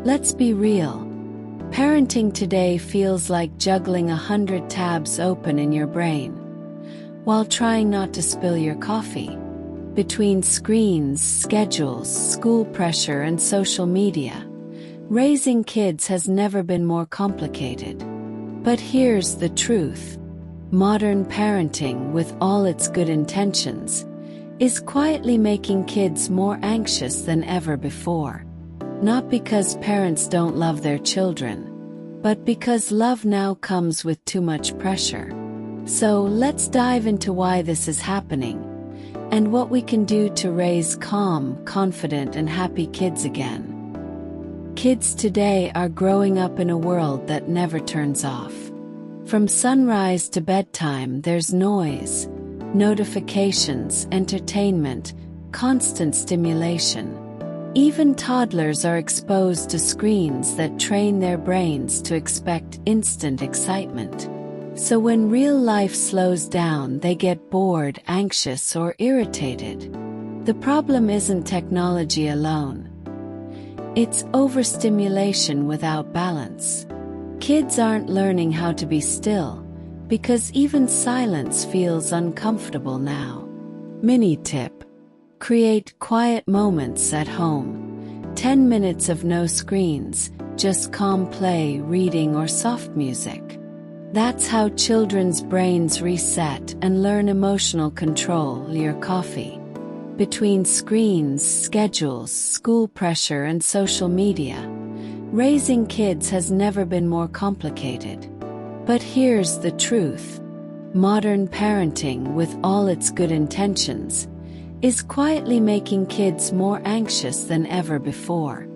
Let's be real. Parenting today feels like juggling 100 tabs open in your brain, while trying not to spill your coffee. Between screens, schedules, school pressure, and social media, raising kids has never been more complicated. But here's the truth. Modern parenting, with all its good intentions, is quietly making kids more anxious than ever before. Not because parents don't love their children, but because love now comes with too much pressure. So let's dive into why this is happening, and what we can do to raise calm, confident, and happy kids again. Kids today are growing up in a world that never turns off. From sunrise to bedtime, there's noise, notifications, entertainment, constant stimulation. Even toddlers are exposed to screens that train their brains to expect instant excitement. So when real life slows down, they get bored, anxious, or irritated. The problem isn't technology alone. It's overstimulation without balance. Kids aren't learning how to be still, because even silence feels uncomfortable now. Mini tip: create quiet moments at home. 10 minutes of no screens, just calm play, reading, or soft music. That's how children's brains reset and learn emotional control. Your coffee. Between screens, schedules, school pressure, and social media, raising kids has never been more complicated. But here's the truth. Modern parenting, with all its good intentions, is quietly making kids more anxious than ever before.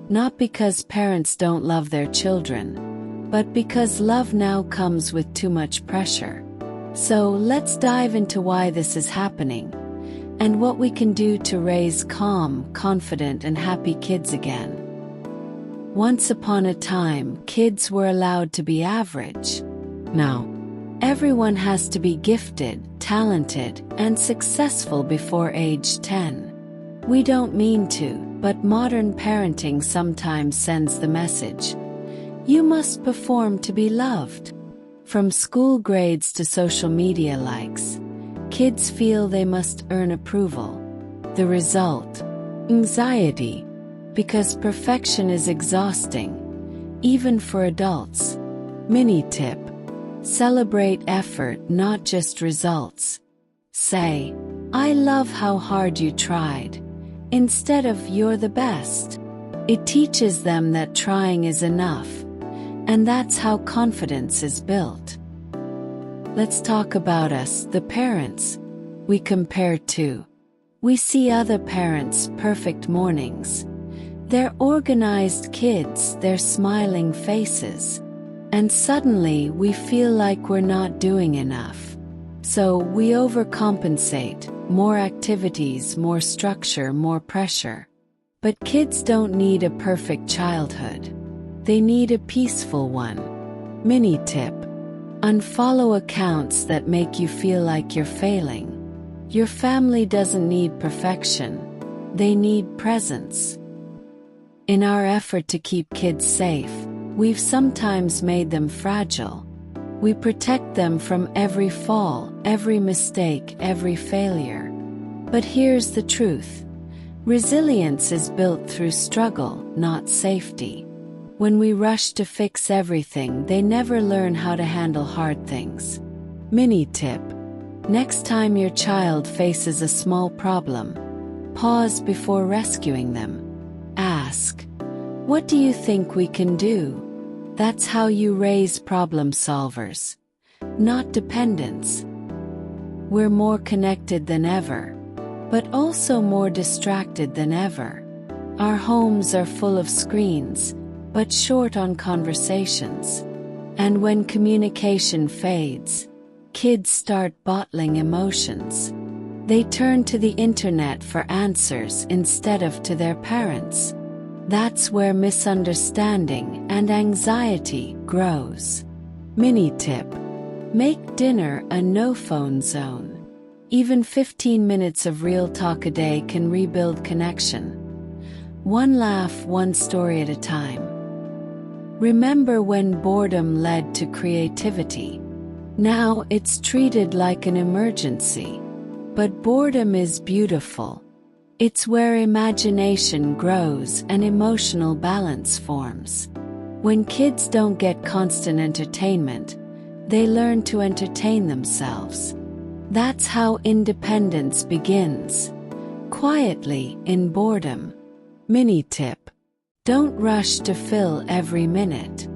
Not because parents don't love their children, but because love now comes with too much pressure. So let's dive into why this is happening, and what we can do to raise calm, confident, and happy kids again. Once upon a time, kids were allowed to be average. Now, everyone has to be gifted, talented, and successful before age 10. We don't mean to, but modern parenting sometimes sends the message: you must perform to be loved. From school grades to social media likes, kids feel they must earn approval. The result? Anxiety. Because perfection is exhausting, even for adults. Mini tip: celebrate effort, not just results. Say, "I love how hard you tried," instead of "you're the best." It teaches them that trying is enough, and that's how confidence is built. Let's talk about us, the parents. We compare too. We see other parents' perfect mornings, their organized kids, their smiling faces, and suddenly we feel like we're not doing enough. So we overcompensate: more activities, more structure, more pressure. But kids don't need a perfect childhood. They need a peaceful one. Mini tip: unfollow accounts that make you feel like you're failing. Your family doesn't need perfection. They need presence. In our effort to keep kids safe, we've sometimes made them fragile. We protect them from every fall, every mistake, every failure. But here's the truth. Resilience is built through struggle, not safety. When we rush to fix everything, they never learn how to handle hard things. Mini tip: next time your child faces a small problem, pause before rescuing them. Ask, "What do you think we can do?" That's how you raise problem solvers, not dependents. We're more connected than ever, but also more distracted than ever. Our homes are full of screens, but short on conversations. And when communication fades, kids start bottling emotions. They turn to the internet for answers instead of to their parents. That's where misunderstanding and anxiety grows. Mini tip: make dinner a no-phone zone. Even 15 minutes of real talk a day can rebuild connection. One laugh, one story at a time. Remember when boredom led to creativity? Now it's treated like an emergency. But boredom is beautiful. It's where imagination grows and emotional balance forms. When kids don't get constant entertainment, they learn to entertain themselves. That's how independence begins. Quietly, in boredom. Mini tip: don't rush to fill every minute.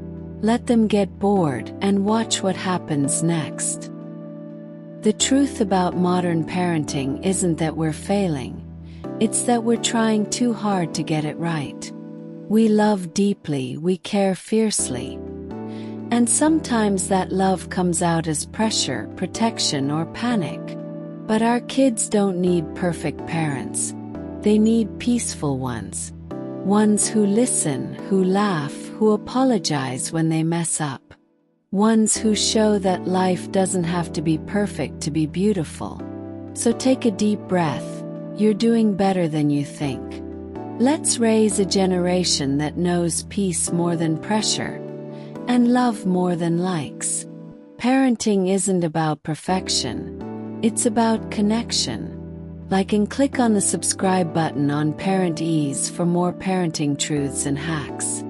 Let them get bored and watch what happens next. The truth about modern parenting isn't that we're failing, it's that we're trying too hard to get it right. We love deeply, we care fiercely. And sometimes that love comes out as pressure, protection, or panic. But our kids don't need perfect parents. They need peaceful ones. Ones who listen, who laugh, who apologize when they mess up. Ones who show that life doesn't have to be perfect to be beautiful. So take a deep breath. You're doing better than you think. Let's raise a generation that knows peace more than pressure, and love more than likes. Parenting isn't about perfection, it's about connection. Like and click on the subscribe button on Parent Ease for more parenting truths and hacks.